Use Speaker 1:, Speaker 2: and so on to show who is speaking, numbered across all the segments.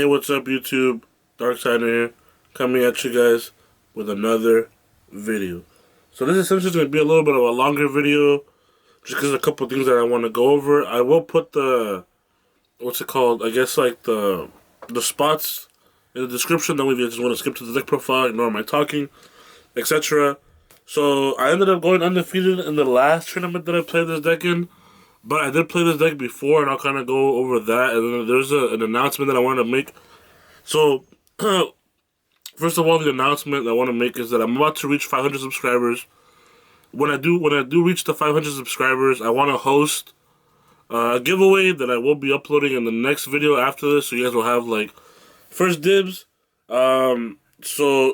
Speaker 1: Hey, what's up, YouTube? Darksider here, coming at you guys with another video. So this is essentially going to be a little bit of a longer video, just because a couple things that I want to go over. I will put the, what's it called? I guess like the spots in the description. Then if you just want to skip to the deck profile, ignore my talking, etc. So I ended up going undefeated in the last tournament that I played this deck in. But I did play this deck before, and I'll kind of go over that. And then there's an announcement that I wanted to make. So, first of all, the announcement I want to make is that I'm about to reach 500 subscribers. When I do reach the 500 subscribers, I want to host a giveaway that I will be uploading in the next video after this. So you guys will have like first dibs. So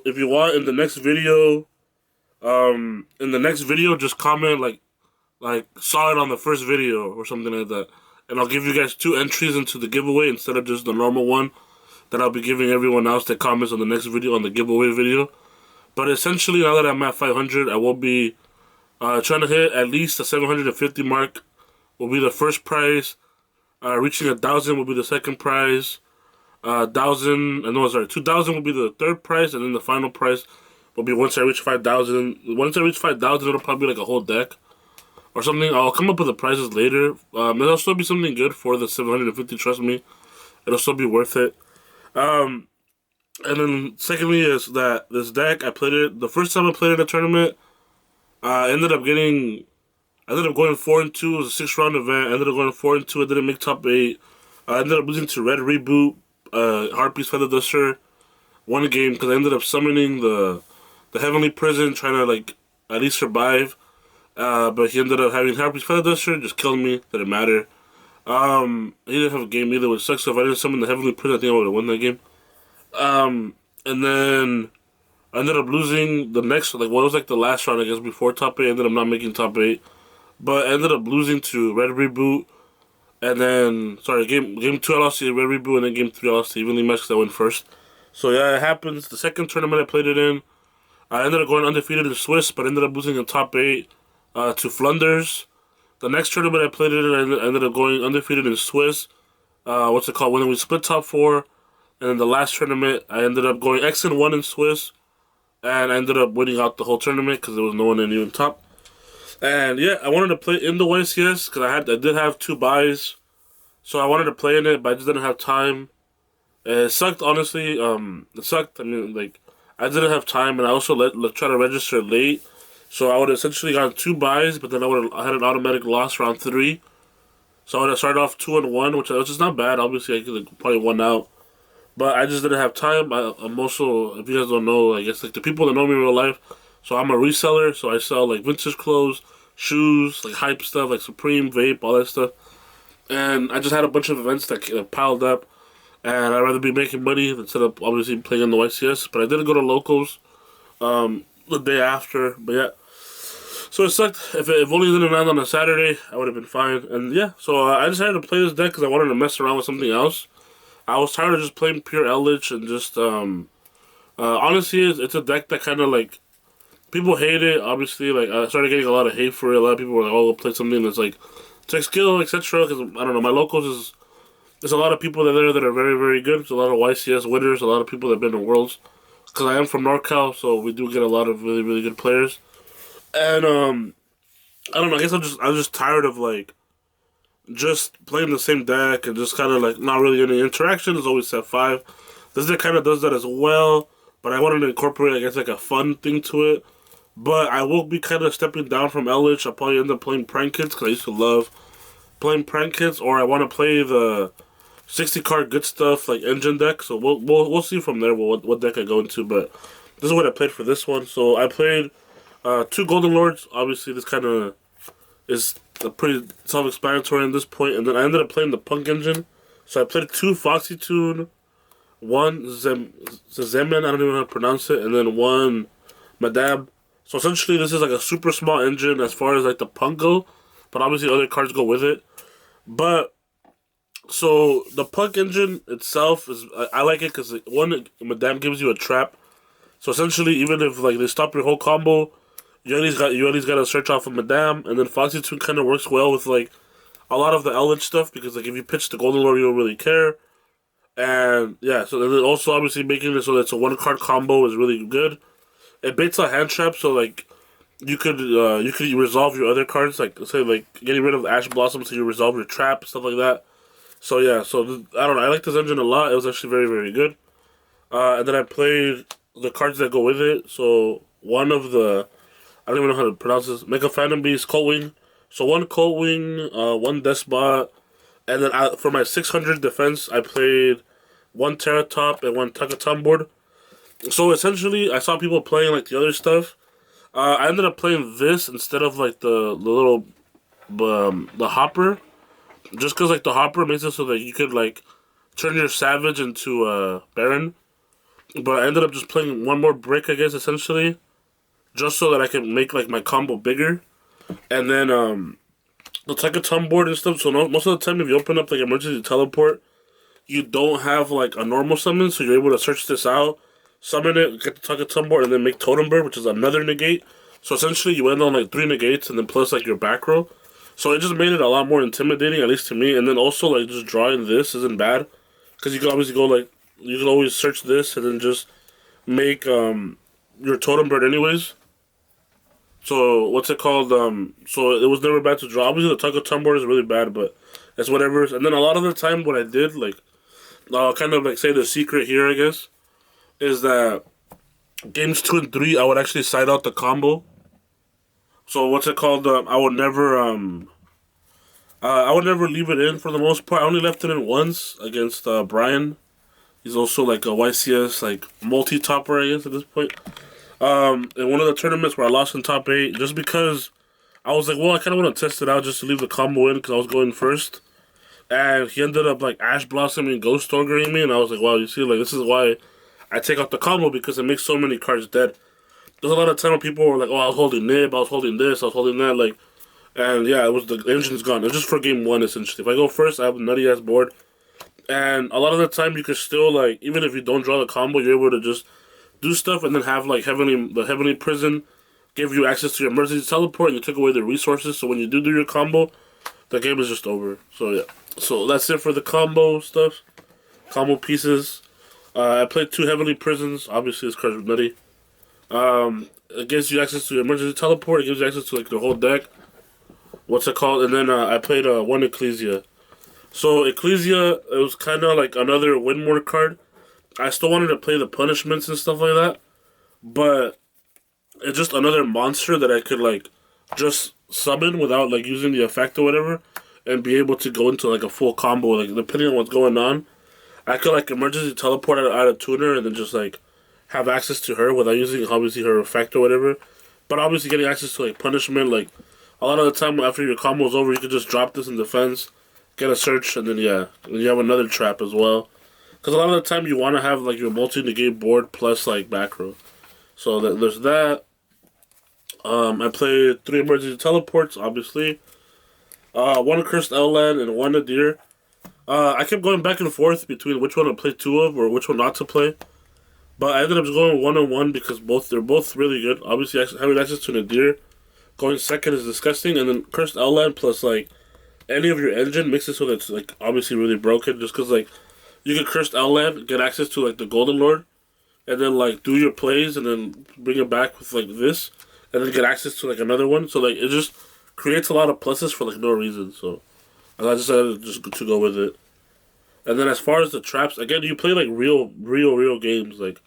Speaker 1: if you want in the next video, just comment like saw it on the first video or something like that, and I'll give you guys 2 entries into the giveaway instead of just the normal one that I'll be giving everyone else that comments on the next video, on the giveaway video. But essentially, now that I'm at 500, I will be trying to hit at least the 750 mark will be the first prize. Reaching 1,000 will be the second prize. 2,000 will be the third prize, and then the final prize will be once I reach 5,000. Once I reach 5,000, it'll probably be like a whole deck or something. I'll come up with the prizes later. It'll still be something good for the 750, trust me. It'll still be worth it. And then secondly is that this deck, I played it, the first time I played it in a tournament, I ended up going 4-2. It was a 6-round event. I ended up going 4-2. I didn't make top 8. I ended up losing to Red Reboot, Harpy's Feather Duster, one game, because I ended up summoning the Heavenly Prison, trying to like at least survive. But he ended up having Harpy's Feather Duster, just killed me. Didn't matter. He didn't have a game either, which sucks. So if I didn't summon the Heavenly Prison, I think I would have won that game. And then I ended up losing the next, like, what was like the last round, I guess, before top 8. I ended up not making top 8. But I ended up losing to Red Reboot. And then, sorry, game 2 I lost to Red Reboot, and then game 3 I lost to Evenly Match because I went first. So yeah, it happens. The second tournament I played it in, I ended up going undefeated in Swiss, but ended up losing in top 8 to Flunders. The next tournament I played it in, I ended up going undefeated in Swiss. When we split top 4. And then the last tournament, I ended up going X-1 in Swiss. And I ended up winning out the whole tournament because there was no one in even top. And yeah, I wanted to play in the YCS because I did have 2 buys. So I wanted to play in it, but I just didn't have time. It sucked, honestly. It sucked. I mean, like, I didn't have time, and I also tried to register late. So I would have essentially gotten 2 buys, but then I had an automatic loss round 3. So I would have started off 2-1, which is not bad. Obviously, I could have probably won out. But I just didn't have time. I'm also, if you guys don't know, I guess like the people that know me in real life, so I'm a reseller. So I sell like vintage clothes, shoes, like hype stuff, like Supreme, vape, all that stuff. And I just had a bunch of events that piled up. And I'd rather be making money instead of obviously playing on the YCS. But I did go to locals the day after. But yeah. So it sucked. If only it didn't land on a Saturday, I would have been fine. And yeah, so I decided to play this deck because I wanted to mess around with something else. I was tired of just playing pure Eldlich and just, honestly, it's a deck that kind of, like, people hate it, obviously. Like, I started getting a lot of hate for it. A lot of people were like, oh, play something that's, like, tech skill, etc. Because, I don't know, my locals there's a lot of people that are very, very good. There's a lot of YCS winners, a lot of people that have been in Worlds. Because I am from NorCal, so we do get a lot of really, really good players. And, I don't know, I guess I'm just tired of, like, just playing the same deck and just kind of like not really any interaction. Is always set 5. This deck kind of does that as well, but I wanted to incorporate, I guess, like a fun thing to it. But I will be kind of stepping down from Eldlich. I'll probably end up playing Prank Kits because I used to love playing Prank Kits, or I want to play the 60 card good stuff like engine deck. So we'll see from there what deck I go into. But this is what I played for this one. So I played 2 Golden Lords. Obviously, this kind of is pretty self-explanatory at this point. And then I ended up playing the P.U.N.K engine. So I played 2 Foxy Tune, 1 Zemen, I don't even know how to pronounce it, and then 1 Madame. So essentially this is like a super small engine as far as like the P.U.N.K go, but obviously other cards go with it. But, so the P.U.N.K engine itself, I like it because one, Madame gives you a trap. So essentially even if like they stop your whole combo, you at least got to search off of Madame, and then Foxy Tune kind of works well with like a lot of the Eldlich stuff because like if you pitch the Golden Lord, you don't really care. And yeah, so then also obviously making it so that it's a one card combo is really good. It baits a hand trap, so like you could resolve your other cards, like say like getting rid of Ash Blossom, so you resolve your trap, stuff like that. So yeah, I don't know. I like this engine a lot. It was actually very very good. And then I played the cards that go with it. So one of the I don't even know how to pronounce this. Mega Phantom Beast, Cold Wing. So one Cold Wing, one Despot, and then for my 600 defense, I played one Terratop and one Takaton board. So essentially, I saw people playing like the other stuff. I ended up playing this instead of like the little the hopper, just because like the hopper makes it so that you could like turn your Savage into Baron. But I ended up just playing one more brick, I guess, essentially, just so that I can make like my combo bigger. And then the Takaton board and stuff. So no, most of the time, if you open up like emergency teleport, you don't have like a normal summon, so you're able to search this out, summon it, get the Takaton board, and then make Totem Bird, which is another negate. So essentially, you end on like 3 negates, and then plus like your back row. So it just made it a lot more intimidating, at least to me. And then also like just drawing this isn't bad, because you can obviously go like you can always search this and then just make your Totem Bird anyways. So what's it called? So it was never bad to draw. Obviously, the Takaton board is really bad, but it's whatever. And then a lot of the time, what I did, like, I'll kind of like say the secret here, I guess, is that games 2 and 3, I would actually side out the combo. So what's it called? I would never leave it in for the most part. I only left it in once against Brian. He's also like a YCS like multi topper, I guess, at this point. In one of the tournaments where I lost in top 8, just because I was like, well, I kind of want to test it out just to leave the combo in because I was going first. And he ended up like Ash Blossom and Ghost Ogreing me, and I was like, wow, you see, like this is why I take out the combo, because it makes so many cards dead. There's a lot of time when people were like, oh, I was holding Nib, I was holding this, I was holding that, like, and yeah, it was the engine's gone. It's just for game 1 essentially. If I go first, I have a nutty ass board, and a lot of the time you can still like, even if you don't draw the combo, you're able to just do stuff and then have like the Heavenly Prison give you access to your emergency teleport, and you took away the resources. So when you do your combo, the game is just over. So yeah, so that's it for the combo stuff, combo pieces. I played 2 Heavenly Prisons. Obviously, this card's nutty. It gives you access to emergency teleport. It gives you access to like the whole deck. What's it called? And then I played 1 Ecclesia. So Ecclesia, it was kind of like another win more card. I still wanted to play the punishments and stuff like that, but it's just another monster that I could like just summon without like using the effect or whatever, and be able to go into like a full combo. Like depending on what's going on, I could like emergency teleport out of tuner and then just like have access to her without using obviously her effect or whatever. But obviously getting access to like punishment, like a lot of the time after your combo's over, you could just drop this in defense, get a search, and then yeah, and you have another trap as well. Because a lot of the time you want to have like your multi-negate board plus like back row. So there's that. I played 3 emergency teleports, obviously. 1 cursed Outland and 1 Nadir. I kept going back and forth between which one to play 2 of or which one not to play. But I ended up just going 1-1 because they're both really good. Obviously, having access to Nadir going second is disgusting, and then cursed Outland plus like any of your engine makes it so that it's like obviously really broken. Just because like you can cursed Outland, get access to like the Golden Lord, and then like do your plays and then bring it back with like this, and then get access to like another one. So like it just creates a lot of pluses for like no reason. So I decided just to go with it. And then as far as the traps, again, you play like real games. Like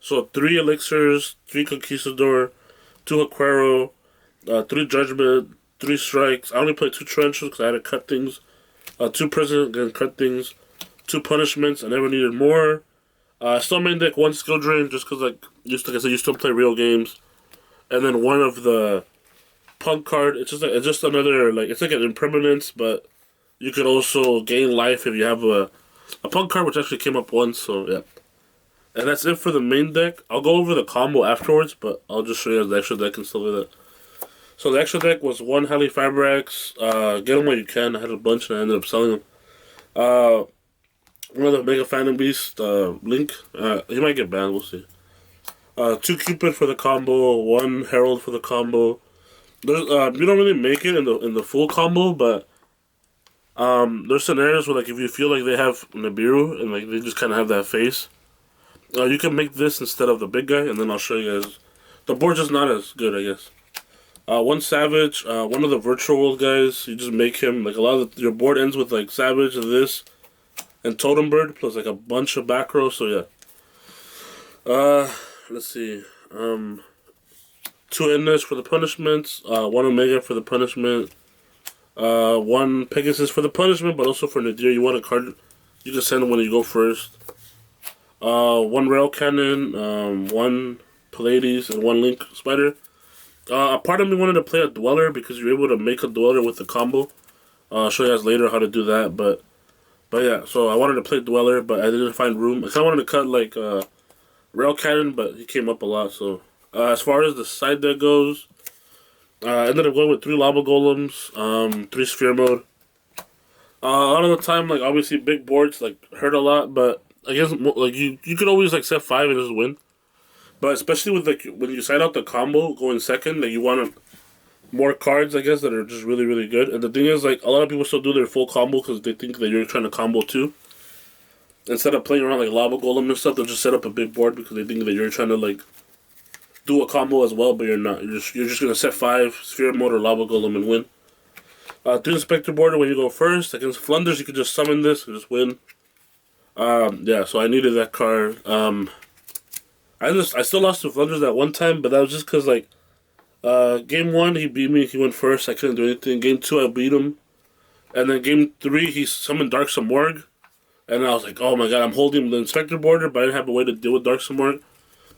Speaker 1: so, 3 elixirs, 3 conquistador, 2 aquero, 3 judgment, 3 strikes. I only played 2 trenches because I had to cut things. 2 prison, again cut things. 2 punishments. I never needed more. Still main deck 1 skill drain just because like like I said, you still play real games. And then 1 of the P.U.N.K card. It's just another like it's like an impermanence, but you could also gain life if you have a P.U.N.K card, which actually came up once. So yeah, and that's it for the main deck. I'll go over the combo afterwards, but I'll just show you the extra deck and stuff like that. So the extra deck was 1 Highly Fabrax. Get them while you can. I had a bunch and I ended up selling them. One of the Mega Phantom Beast, Link. He might get banned. We'll see. 2 Cupid for the combo. 1 Herald for the combo. There's you don't really make it in the full combo, but There's scenarios where like if you feel like they have Nibiru and like they just kind of have that face, you can make this instead of the big guy, and then I'll show you guys. The board's just not as good, I guess. One Savage, one of the virtual world guys. You just make him like a lot of your board ends with like Savage and this and Totem Bird plus like a bunch of back row. So yeah. Let's see. Two Endless for the punishments. One Omega for the punishment. One Pegasus for the punishment, but also for Nadir, you want a card. You can send when you go first. One Rail Cannon, one Pallades, and one Link Spider. A part of me wanted to play a Dweller because you're able to make a Dweller with the combo. I'll show you guys later how to do that, but yeah. So I wanted to play Dweller, but I didn't find room. I kind of wanted to cut like Rail Cannon, but he came up a lot. So as far as the side deck goes, I ended up going with 3 Lava Golems, 3 Sphere Mode. A lot of the time, like obviously big boards like hurt a lot, but I guess like you could always like set 5 and just win. But especially with like when you side out the combo going second, like you want more cards, I guess, that are just really really good. And the thing is, like a lot of people still do their full combo because they think that you're trying to combo too. Instead of playing around like Lava Golem and stuff, they'll just set up a big board because they think that you're trying to like do a combo as well, but you're not. You're just gonna set 5 Sphere Mode or Lava Golem and win. 3 Inspector Border when you go first against Flunders, you can just summon this and just win. Yeah, so I needed that card. I still lost to Flunders that one time, but that was just because like game 1 he beat me. He went first. I couldn't do anything. Game 2 I beat him, and then game 3 he summoned Dark Samorg, and I was like, oh my god, I'm holding the Inspector Border, but I didn't have a way to deal with Dark Samorg.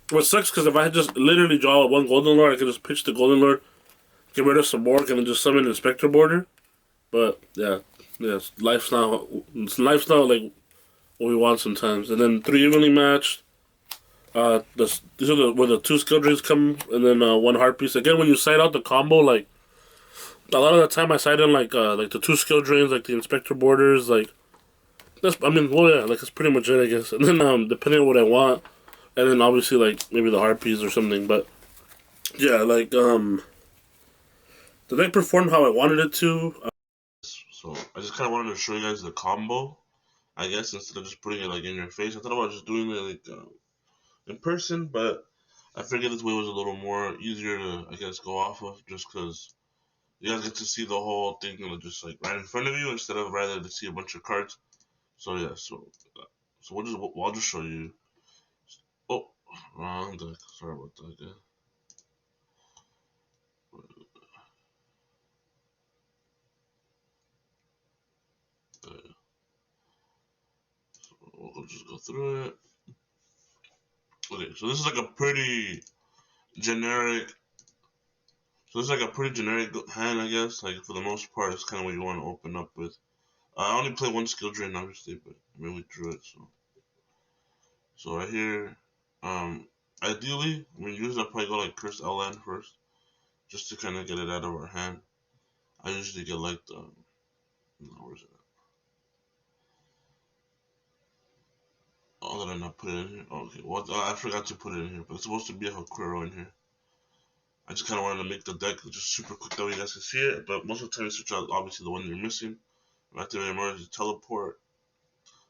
Speaker 1: What sucks because if I had just literally draw one Golden Lord, I could just pitch the Golden Lord, get rid of Samorg, and then just summon Inspector Border. But yeah, life's not like what we want sometimes. And then 3 evenly matched. These are where the 2 skill drains come, and then 1 heart piece. Again, when you side out the combo, like a lot of the time I side in like the 2 skill drains, like the Inspector Borders, like like that's pretty much it, I guess. And then depending on what I want, and then obviously like maybe the heart piece or something. But yeah, like the deck performed how I wanted it to. So I just kind of wanted to show you guys the combo, I guess, instead of just putting it like in your face. I thought about just doing it like in person, but I figured this way was a little more easier to, I guess, go off of, just because you guys get to see the whole thing just like right in front of you instead of rather to see a bunch of cards. So yeah, so I'll just show you. Oh, wrong deck. Sorry about that. Yeah. We'll just go through it. Okay, so this is like a pretty generic. So this is like a pretty generic hand, I guess. Like for the most part, it's kind of what you want to open up with. I only play 1 skill drain, obviously, but I mean we drew it. So right here, um, ideally, I mean usually I probably go like Curse LN first, just to kind of get it out of our hand. I usually get like the no, where's it? Oh, did I not put it in here? Oh, okay, well I forgot to put it in here, but it's supposed to be a Hakuero in here. I just kind of wanted to make the deck just super quick that way you guys can see it, but most of the time you switch out obviously the one you're missing. Activate emergency teleport.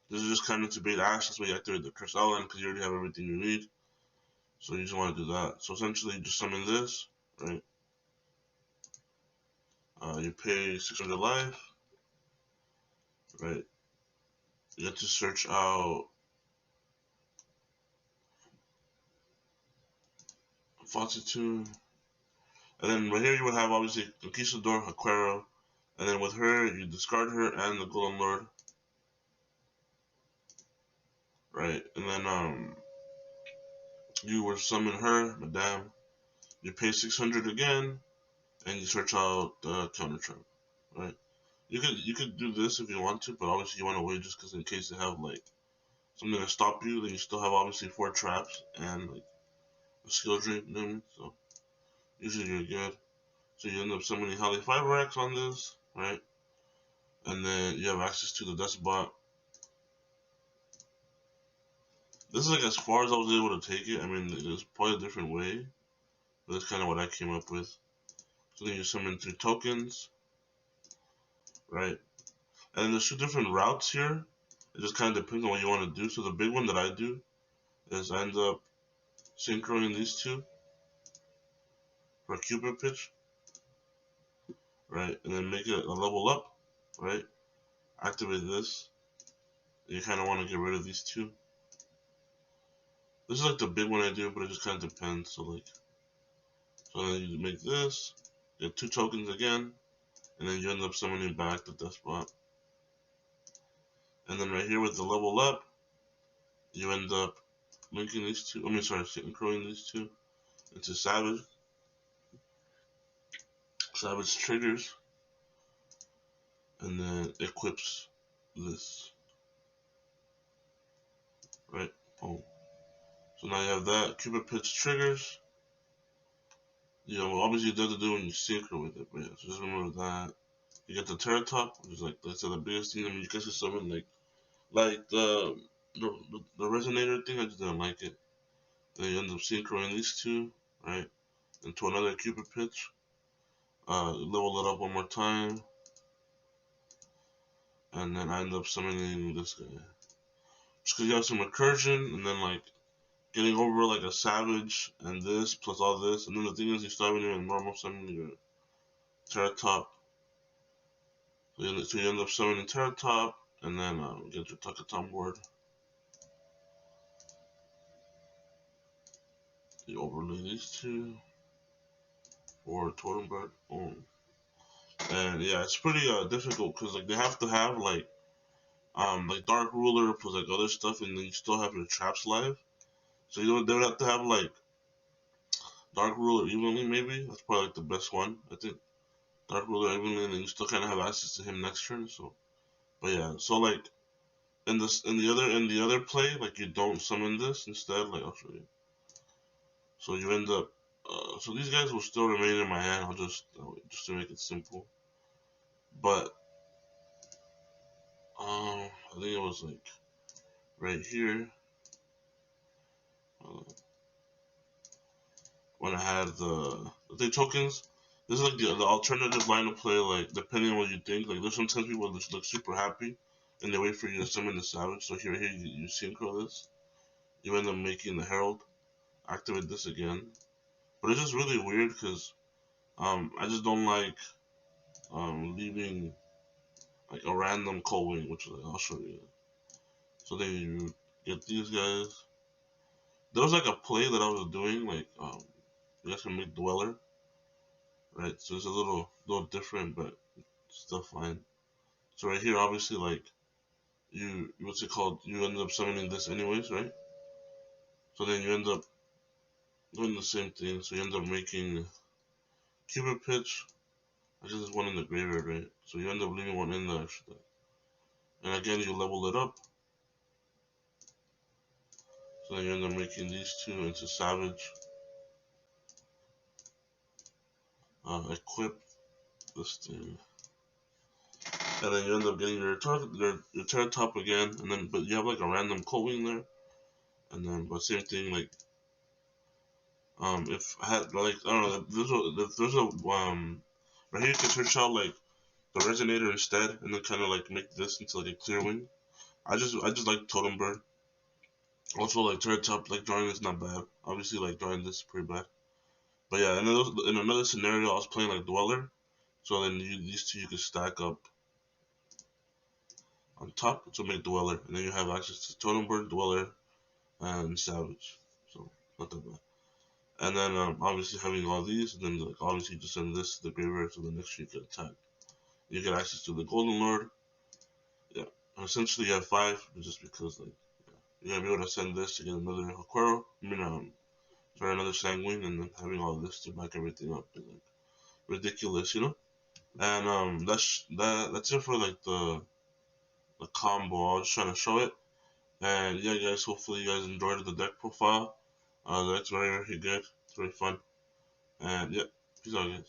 Speaker 1: This is just kind of to bait Ash. That's why you activate the Curse Island because you already have everything you need. So you just want to do that. So essentially, you just summon this, right? You pay 600 life, right? You have to search out Fortitude. And then right here you would have obviously Conquistador, Haquero. And then with her, you discard her and the Golden Lord. Right? And then you would summon her, Madame. You pay 600 again, and you search out the counter trap. Right? You could do this if you want to, but obviously you want to wait just because in case they have like something to stop you, then you still have obviously 4 traps and like a skill drain. So usually you're good. So you end up summoning Holly 5X on this, right? And then you have access to the Despot. This is like as far as I was able to take it. I mean, there's probably a different way, but that's kind of what I came up with. So then you summon 3 tokens, right? And then there's two different routes here. It just kind of depends on what you want to do. So the big one that I do is I end up synchroning these two for a Cupid pitch, right? And then make it a level up, right? Activate this. You kind of want to get rid of these two. This is like the big one I do, but it just kind of depends. So then you make this, get two tokens again, and then you end up summoning back the death spot. And then right here with the level up, you end up linking these two. Synchroning these two into Savage. Savage triggers, and then equips this. Right? Boom. So now you have that. Cupid pitch triggers. You know, obviously it doesn't do when you synchro with it, but yeah, so just remember that. You get the Terra Top, which is like that's the biggest thing. I mean, you guys can summon like the resonator thing. I just didn't like it. Then you end up synchroing these two, right, into another Cupid pitch. Level it up one more time, and then I end up summoning this guy. Just because you have some recursion, and then like getting over like a Savage and this plus all this, and then the thing is you start with your normal summon your Terra Top. So you end up summoning Terra Top, and then get your Tuckaton board. You overlay these two for Totem Bird. Boom. And yeah, it's pretty difficult because like they have to have like Dark Ruler plus like other stuff, and then you still have your traps live. So they would have to have like Dark Ruler evenly maybe. That's probably like the best one I think. Dark Ruler evenly, and then you still kind of have access to him next turn. So, but yeah, so like in the other play, like you don't summon this instead. Like I'll show you. So you end up. So these guys will still remain in my hand. I'll just to make it simple. But I think it was like right here when I had the tokens. This is like the alternative line of play. Like depending on what you think. Like there's sometimes people just look super happy and they wait for you to summon the Savage. So here you synchro this. You end up making the Herald. Activate this again. But it's just really weird because I just don't like leaving like a random cold wing, which I'll show you. So then you get these guys. There was like a play that I was doing, like you guys can make Dweller, right? So it's a little different, but still fine. So right here, obviously, like what's it called? You end up summoning this anyways, right? So then you end up doing the same thing. So you end up making Cupid pitch. I guess there's one in the graveyard, right? So you end up leaving one in there actually. And again, you level it up. So then you end up making these two into Savage. Equip this thing. And then you end up getting your Terra Top again, and then but you have like a random coin there, and then but same thing like if I had like I don't know if there's a right here you can search out like the resonator instead, and then kind of like make this into like a clear wing. I just like Totem Bird. Also like Terra Top like drawing is not bad. Obviously like drawing this is pretty bad. But yeah, in another scenario I was playing like Dweller, so then these two you can stack up on top to make Dweller, and then you have access to Totem Bird, Dweller, and Savage. So not that bad. And then obviously having all these, and then like obviously just send this to the graveyard so the next you can attack. You get access to the Golden Lord. Yeah. And essentially you have 5, just because like you're gonna be able to send this to get another Aquero. Another Sanguine, and then having all this to back everything up is like ridiculous, you know? And that's it for like the combo. I was just trying to show it. And yeah, guys, hopefully you guys enjoyed the deck profile. The deck's very, very good. It's very fun. And yeah, peace out, guys.